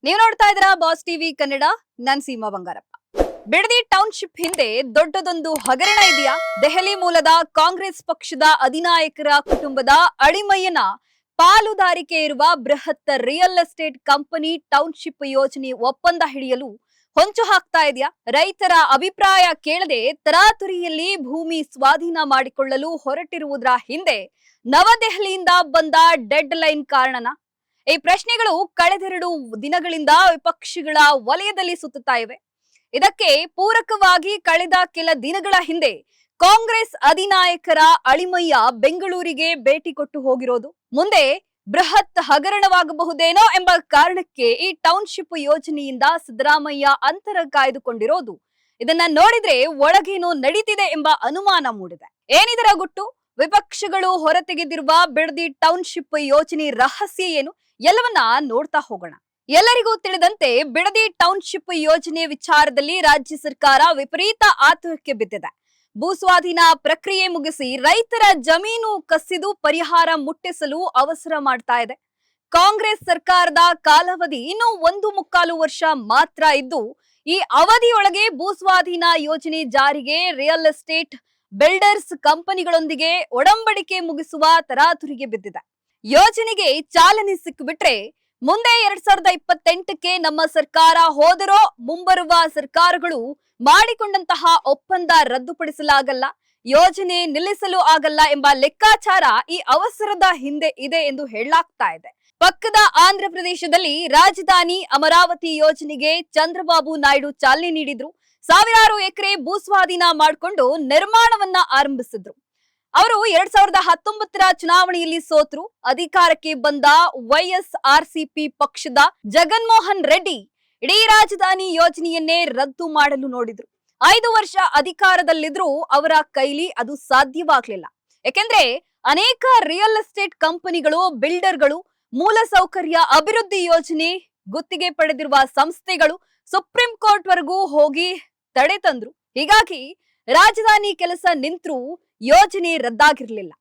ನೀವು ನೋಡ್ತಾ ಇದ್ದೀರಾ ಬಾಸ್ ಟಿವಿ ಕನ್ನಡ. ನಾನ್ ಸೀಮಾ ಬಂಗಾರಪ್ಪ. ಬಿಡದಿ ಟೌನ್ಶಿಪ್ ಹಿಂದೆ ದೊಡ್ಡದೊಂದು ಹಗರಣ ಇದೆಯಾ? ದೆಹಲಿ ಮೂಲದ ಕಾಂಗ್ರೆಸ್ ಪಕ್ಷದ ಅಧಿನಾಯಕರ ಕುಟುಂಬದ ಅಳಿಮಯ್ಯನ ಪಾಲುದಾರಿಕೆ ಇರುವ ಬೃಹತ್ ರಿಯಲ್ ಎಸ್ಟೇಟ್ ಕಂಪನಿ ಟೌನ್ಶಿಪ್ ಯೋಜನೆ ಒಪ್ಪಂದ ಹಿಡಿಯಲು ಹೊಂಚು ಹಾಕ್ತಾ ಇದೆಯಾ? ರೈತರ ಅಭಿಪ್ರಾಯ ಕೇಳದೆ ತರಾತುರಿಯಲ್ಲಿ ಭೂಮಿ ಸ್ವಾಧೀನ ಮಾಡಿಕೊಳ್ಳಲು ಹೊರಟಿರುವುದರ ಹಿಂದೆ ನವದೆಹಲಿಯಿಂದ ಬಂದ ಡೆಡ್ ಲೈನ್ ಕಾರಣನಾ? ಈ ಪ್ರಶ್ನೆಗಳು ಕಳೆದೆರಡು ದಿನಗಳಿಂದ ವಿಪಕ್ಷಗಳ ವಲಯದಲ್ಲಿ ಸುತ್ತುತ್ತಾ ಇವೆ. ಇದಕ್ಕೆ ಪೂರಕವಾಗಿ ಕಳೆದ ಕೆಲ ದಿನಗಳ ಹಿಂದೆ ಕಾಂಗ್ರೆಸ್ ಅಧಿನಾಯಕರ ಅಳಿಮಯ್ಯ ಬೆಂಗಳೂರಿಗೆ ಭೇಟಿ ಕೊಟ್ಟು ಹೋಗಿರೋದು ಮುಂದೆ ಬೃಹತ್ ಹಗರಣವಾಗಬಹುದೇನೋ ಎಂಬ ಕಾರಣಕ್ಕೆ ಈ ಟೌನ್ಶಿಪ್ ಯೋಜನೆಯಿಂದ ಸಿದ್ದರಾಮಯ್ಯ ಅಂತರ ಕಾಯ್ದುಕೊಂಡಿರೋದು. ಇದನ್ನ ನೋಡಿದ್ರೆ ಒಳಗೇನೋ ನಡೀತಿದೆ ಎಂಬ ಅನುಮಾನ ಮೂಡಿದೆ. ಏನಿದರ ಗುಟ್ಟು? ವಿಪಕ್ಷಗಳು ಹೊರತೆಗೆದಿರುವ ಬಿಡದಿ ಟೌನ್ಶಿಪ್ ಯೋಜನೆ ರಹಸ್ಯ ಏನು? ಎಲ್ಲವನ್ನ ನೋಡ್ತಾ ಹೋಗೋಣ. ಎಲ್ಲರಿಗೂ ತಿಳಿದಂತೆ ಬಿಡದಿ ಟೌನ್ಶಿಪ್ ಯೋಜನೆ ವಿಚಾರದಲ್ಲಿ ರಾಜ್ಯ ಸರ್ಕಾರ ವಿಪರೀತ ಆತುರಕ್ಕೆ ಬಿದ್ದಿದೆ. ಭೂಸ್ವಾಧೀನ ಪ್ರಕ್ರಿಯೆ ಮುಗಿಸಿ ರೈತರ ಜಮೀನು ಕಸಿದು ಪರಿಹಾರ ಮುಟ್ಟಿಸಲು ಅವಸರ ಮಾಡ್ತಾ ಇದೆ. ಕಾಂಗ್ರೆಸ್ ಸರ್ಕಾರದ ಕಾಲಾವಧಿ ಇನ್ನು 1.25 ವರ್ಷ ಮಾತ್ರ ಇದ್ದು, ಈ ಅವಧಿಯೊಳಗೆ ಭೂಸ್ವಾಧೀನ ಯೋಜನೆ ಜಾರಿಗೆ ರಿಯಲ್ ಎಸ್ಟೇಟ್ ಬಿಲ್ಡರ್ಸ್ ಕಂಪನಿಗಳೊಂದಿಗೆ ಒಡಂಬಡಿಕೆ ಮುಗಿಸುವ ತರಾತುರಿಗೆ ಬಿದ್ದಿದೆ. ಯೋಜನೆಗೆ ಚಾಲನೆ ಸಿಕ್ಕಿಬಿಟ್ರೆ ಮುಂದೆ 2028ಕ್ಕೆ ನಮ್ಮ ಸರ್ಕಾರ ಹೋದರೋ ಮುಂಬರುವ ಸರ್ಕಾರಗಳು ಮಾಡಿಕೊಂಡಂತಹ ಒಪ್ಪಂದ ರದ್ದುಪಡಿಸಲಾಗಲ್ಲ, ಯೋಜನೆ ನಿಲ್ಲಿಸಲು ಆಗಲ್ಲ ಎಂಬ ಲೆಕ್ಕಾಚಾರ ಈ ಅವಸರದ ಹಿಂದೆ ಇದೆ ಎಂದು ಹೇಳಲಾಗ್ತಾ ಇದೆ. ಪಕ್ಕದ ಆಂಧ್ರ ಪ್ರದೇಶದಲ್ಲಿ ರಾಜಧಾನಿ ಅಮರಾವತಿ ಯೋಜನೆಗೆ ಚಂದ್ರಬಾಬು ನಾಯ್ಡು ಚಾಲನೆ ನೀಡಿದ್ರು. ಸಾವಿರಾರು ಎಕರೆ ಭೂಸ್ವಾಧೀನ ಮಾಡಿಕೊಂಡು ನಿರ್ಮಾಣವನ್ನ ಆರಂಭಿಸಿದ್ರು. ಅವರು 2019ರ ಚುನಾವಣೆಯಲ್ಲಿ ಸೋತರು. ಅಧಿಕಾರಕ್ಕೆ ಬಂದ ವೈಎಸ್ಆರ್ಸಿಪಿ ಪಕ್ಷದ ಜಗನ್ಮೋಹನ್ ರೆಡ್ಡಿ ಇಡೀ ರಾಜಧಾನಿ ಯೋಜನೆಯನ್ನೇ ರದ್ದು ಮಾಡಲು ನೋಡಿದ್ರು. 5 ವರ್ಷ ಅಧಿಕಾರದಲ್ಲಿದ್ರೂ ಅವರ ಕೈಲಿ ಅದು ಸಾಧ್ಯವಾಗ್ಲಿಲ್ಲ. ಯಾಕೆಂದ್ರೆ ಅನೇಕ ರಿಯಲ್ ಎಸ್ಟೇಟ್ ಕಂಪನಿಗಳು, ಬಿಲ್ಡರ್ಗಳು, ಮೂಲಸೌಕರ್ಯ ಅಭಿವೃದ್ಧಿ ಯೋಜನೆ ಗುತ್ತಿಗೆ ಪಡೆದಿರುವ ಸಂಸ್ಥೆಗಳು ಸುಪ್ರೀಂ ಕೋರ್ಟ್ ವರೆಗೂ ಹೋಗಿ ತಡೆ ತಂದ್ರು. ಹೀಗಾಗಿ ರಾಜಧಾನಿ ಕೆಲಸ ನಿಂತರೂ ಯೋಜನೆ ರದ್ದಾಗಿರ್ಲಿಲ್ಲ.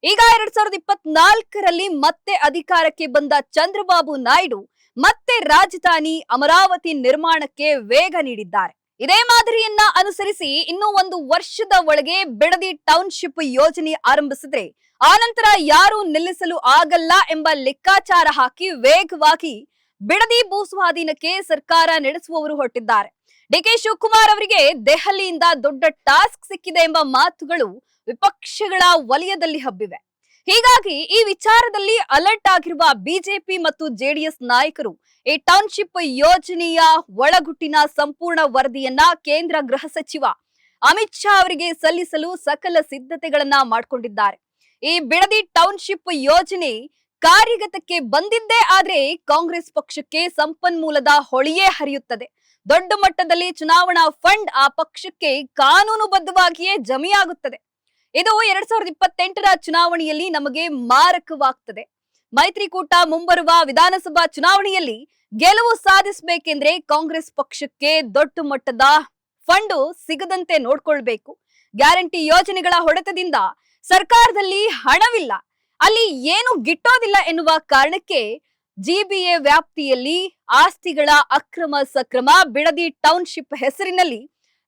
ಈಗ 2024ರಲ್ಲಿ ಮತ್ತೆ ಅಧಿಕಾರಕ್ಕೆ ಬಂದ ಚಂದ್ರಬಾಬು ನಾಯ್ಡು ಮತ್ತೆ ರಾಜಧಾನಿ ಅಮರಾವತಿ ನಿರ್ಮಾಣಕ್ಕೆ ವೇಗ ನೀಡಿದ್ದಾರೆ. ಇದೇ ಮಾದರಿಯನ್ನ ಅನುಸರಿಸಿ ಇನ್ನು 1 ವರ್ಷದ ಒಳಗೆ ಬಿಡದಿ ಟೌನ್ಶಿಪ್ ಯೋಜನೆ ಆರಂಭಿಸಿದ್ರೆ ಆನಂತರ ಯಾರು ನಿಲ್ಲಿಸಲು ಆಗಲ್ಲ ಎಂಬ ಲೆಕ್ಕಾಚಾರ ಹಾಕಿ ವೇಗವಾಗಿ ಬಿಡದಿ ಭೂಸ್ವಾಧೀನಕ್ಕೆ ಸರ್ಕಾರ ನಡೆಸುವವರು ಹೊರಟಿದ್ದಾರೆ. ಡಿಕೆ ಶಿವಕುಮಾರ್ ಅವರಿಗೆ ದೆಹಲಿಯಿಂದ ದೊಡ್ಡ ಟಾಸ್ಕ್ ಸಿಕ್ಕಿದೆ ಎಂಬ ಮಾತುಗಳು ವಿಪಕ್ಷಗಳ ವಲಯದಲ್ಲಿ ಹಬ್ಬಿವೆ. ಹೀಗಾಗಿ ಈ ವಿಚಾರದಲ್ಲಿ ಅಲರ್ಟ್ ಆಗಿರುವ ಬಿಜೆಪಿ ಮತ್ತು ಜೆಡಿಎಸ್ ನಾಯಕರು ಈ ಟೌನ್ಶಿಪ್ ಯೋಜನೆಯ ಒಳಗುಟ್ಟಿನ ಸಂಪೂರ್ಣ ವರದಿಯನ್ನ ಕೇಂದ್ರ ಗೃಹ ಸಚಿವ ಅಮಿತ್ ಶಾ ಅವರಿಗೆ ಸಲ್ಲಿಸಲು ಸಕಲ ಸಿದ್ಧತೆಗಳನ್ನ ಮಾಡಿಕೊಂಡಿದ್ದಾರೆ. ಈ ಬಿಡದಿ ಟೌನ್ಶಿಪ್ ಯೋಜನೆ ಕಾರ್ಯಗತಕ್ಕೆ ಬಂದಿದ್ದೇ ಆದ್ರೆ ಕಾಂಗ್ರೆಸ್ ಪಕ್ಷಕ್ಕೆ ಸಂಪನ್ಮೂಲದ ಹೊಳೆಯೇ ಹರಿಯುತ್ತದೆ. ದೊಡ್ಡ ಮಟ್ಟದಲ್ಲಿ ಚುನಾವಣಾ ಫಂಡ್ ಆ ಪಕ್ಷಕ್ಕೆ ಕಾನೂನುಬದ್ಧವಾಗಿಯೇ ಜಮೆಯಾಗುತ್ತದೆ. ಇದು 2028ರ ಚುನಾವಣೆಯಲ್ಲಿ ನಮಗೆ ಮಾರಕವಾಗ್ತದೆ. ಮೈತ್ರಿಕೂಟ ಮುಂಬರುವ ವಿಧಾನಸಭಾ ಚುನಾವಣೆಯಲ್ಲಿ ಗೆಲುವು ಸಾಧಿಸಬೇಕೆಂದ್ರೆ ಕಾಂಗ್ರೆಸ್ ಪಕ್ಷಕ್ಕೆ ದೊಡ್ಡ ಮಟ್ಟದ ಫಂಡ್ ಸಿಗದಂತೆ ನೋಡ್ಕೊಳ್ಬೇಕು. ಗ್ಯಾರಂಟಿ ಯೋಜನೆಗಳ ಹೊಡೆತದಿಂದ ಸರ್ಕಾರದಲ್ಲಿ ಹಣವಿಲ್ಲ, ಅಲ್ಲಿ ಏನು ಗಿಟ್ಟೋದಿಲ್ಲ ಎನ್ನುವ ಕಾರಣಕ್ಕೆ ಜಿಬಿಎ ವ್ಯಾಪ್ತಿಯಲ್ಲಿ ಆಸ್ತಿಗಳ ಅಕ್ರಮ ಸಕ್ರಮ ಬಿಡದಿ ಟೌನ್ಶಿಪ್ ಹೆಸರಿನಲ್ಲಿ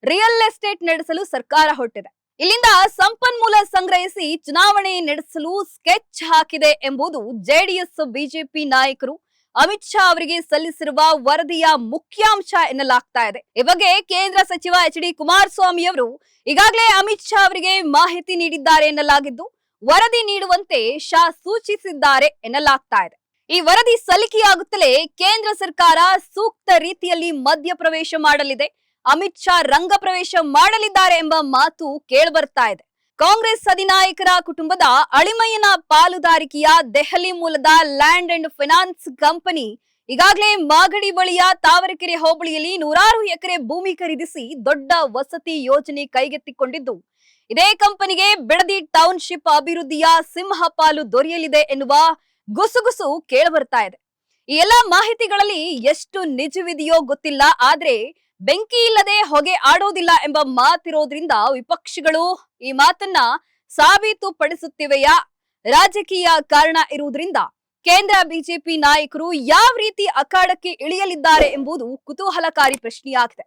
ರಿಯಲ್ ಎಸ್ಟೇಟ್ ನಡೆಸಲು ಸರ್ಕಾರ ಹೊರಟಿದೆ. ಇಲ್ಲಿಂದ ಸಂಪನ್ಮೂಲ ಸಂಗ್ರಹಿಸಿ ಚುನಾವಣೆ ನಡೆಸಲು ಸ್ಕೆಚ್ ಹಾಕಿದೆ ಎಂಬುದು ಜೆಡಿಎಸ್ ಬಿಜೆಪಿ ನಾಯಕರು ಅಮಿತ್ ಶಾ ಅವರಿಗೆ ಸಲ್ಲಿಸಿರುವ ವರದಿಯ ಮುಖ್ಯಾಂಶ ಎನ್ನಲಾಗ್ತಾ ಇದೆ. ಈ ಬಗ್ಗೆ ಕೇಂದ್ರ ಸಚಿವ ಎಚ್.ಡಿ. ಕುಮಾರಸ್ವಾಮಿ ಅವರು ಈಗಾಗಲೇ ಅಮಿತ್ ಶಾ ಅವರಿಗೆ ಮಾಹಿತಿ ನೀಡಿದ್ದಾರೆ ಎನ್ನಲಾಗಿದ್ದು, ವರದಿ ನೀಡುವಂತೆ ಶಾ ಸೂಚಿಸಿದ್ದಾರೆ ಎನ್ನಲಾಗ್ತಾ ಇದೆ. ಈ ವರದಿ ಸಲ್ಲಿಕೆಯಾಗುತ್ತಲೇ ಕೇಂದ್ರ ಸರ್ಕಾರ ಸೂಕ್ತ ರೀತಿಯಲ್ಲಿ ಮಧ್ಯಪ್ರವೇಶ ಮಾಡಲಿದೆ, ಅಮಿತ್ ಶಾ ರಂಗ ಪ್ರವೇಶ ಮಾಡಲಿದ್ದಾರೆ ಎಂಬ ಮಾತು ಕೇಳಿಬರ್ತಾ ಇದೆ. ಕಾಂಗ್ರೆಸ್ ಅಧಿನಾಯಕರ ಕುಟುಂಬದ ಅಳಿಮಯ್ಯನ ಪಾಲುದಾರಿಕೆಯ ದೆಹಲಿ ಮೂಲದ ಲ್ಯಾಂಡ್ ಅಂಡ್ ಫೈನಾನ್ಸ್ ಕಂಪನಿ ಈಗಾಗಲೇ ಮಾಗಡಿ ಬಳಿಯ ತಾವರೆಕೆರೆ ಹೋಬಳಿಯಲ್ಲಿ 100 ಎಕರೆ ಭೂಮಿ ಖರೀದಿಸಿ ದೊಡ್ಡ ವಸತಿ ಯೋಜನೆ ಕೈಗೆತ್ತಿಕೊಂಡಿದ್ದು, ಇದೇ ಕಂಪನಿಗೆ ಬಿಡದಿ ಟೌನ್ಶಿಪ್ ಅಭಿವೃದ್ಧಿಯ ಸಿಂಹ ಪಾಲು ದೊರೆಯಲಿದೆ ಎನ್ನುವ ಗುಸುಗುಸು ಕೇಳಿಬರ್ತಾ ಇದೆ. ಈ ಎಲ್ಲಾ ಮಾಹಿತಿಗಳಲ್ಲಿ ಎಷ್ಟು ನಿಜವಿದೆಯೋ ಗೊತ್ತಿಲ್ಲ, ಆದ್ರೆ ಬೆಂಕಿ ಇಲ್ಲದೆ ಹೊಗೆ ಆಡೋದಿಲ್ಲ ಎಂಬ ಮಾತಿರೋದ್ರಿಂದ ವಿಪಕ್ಷಗಳು ಈ ಮಾತನ್ನ ಸಾಬೀತು ಪಡಿಸುತ್ತಿವೆಯಾ? ರಾಜಕೀಯ ಕಾರಣ ಇರುವುದರಿಂದ ಕೇಂದ್ರ ಬಿಜೆಪಿ ನಾಯಕರು ಯಾವ ರೀತಿ ಅಖಾಡಕ್ಕೆ ಇಳಿಯಲಿದ್ದಾರೆ ಎಂಬುದು ಕುತೂಹಲಕಾರಿ ಪ್ರಶ್ನೆಯಾಗಿದೆ.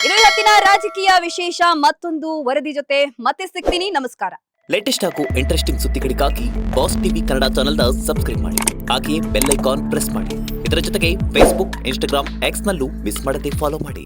ಇದು ಇವತ್ತಿನ ರಾಜಕೀಯ ವಿಶೇಷ. ಮತ್ತೊಂದು ವರದಿ ಜೊತೆ ಮತ್ತೆ ಸಿಗ್ತೀನಿ. ನಮಸ್ಕಾರ. ಲೇಟೆಸ್ಟ್ ಹಾಗೂ ಇಂಟ್ರೆಸ್ಟಿಂಗ್ ಸುದ್ದಿಗಳಿಗಾಗಿ ಬಾಸ್ ಟಿವಿ ಕನ್ನಡ ಚಾನೆಲ್ನ ಸಬ್ಸ್ಕ್ರೈಬ್ ಮಾಡಿ. ಹಾಗೆಯೇ ಬೆಲ್ ಐಕಾನ್ ಪ್ರೆಸ್ ಮಾಡಿ. ಇದರ ಜೊತೆಗೆ ಫೇಸ್ಬುಕ್, ಇನ್ಸ್ಟಾಗ್ರಾಮ್, ಎಕ್ಸ್ ನಲ್ಲೂ ಮಿಸ್ ಮಾಡದೆ ಫಾಲೋ ಮಾಡಿ.